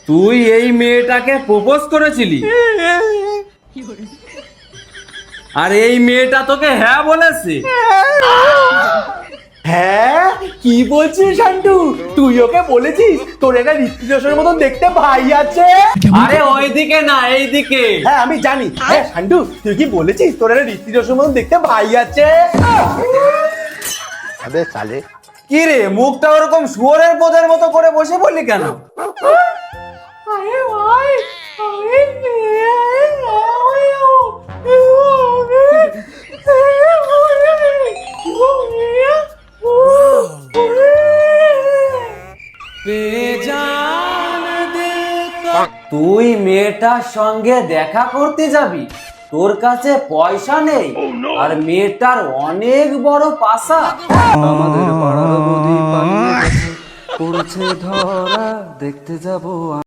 তুই এই মেয়েটাকে প্রপোজ করেছিলি আর এই মেয়েটা তোকে হ্যাঁ বলেছে? হ্যাঁ, কি বলছিস শান্টু? তুই ওকে বলেছিস তোর একটা ঋত্বিক রোশনের মতন দেখতে ভাই আছে? আরে ওইদিকে না, এইদিকে। হ্যাঁ আমি জানি। হ্যাঁ শান্টু, তুই কি বলেছিস তোর একটা ঋত্বিক রোশনের মতন দেখতে ভাই আছে? अबे साले। কি রে, মুখটা ওরকম শুয়োরের পোদের মতো করে বসে বললি কেন? তুই মেয়েটার সঙ্গে দেখা করতে যাবি? তোর কাছে পয়সা নেই আর মেয়েটার অনেক বড় পাশা। আমাদের পাড়ার বৌদি পালিয়ে গেছে, পড়েছে ধরা, দেখতে যাবো।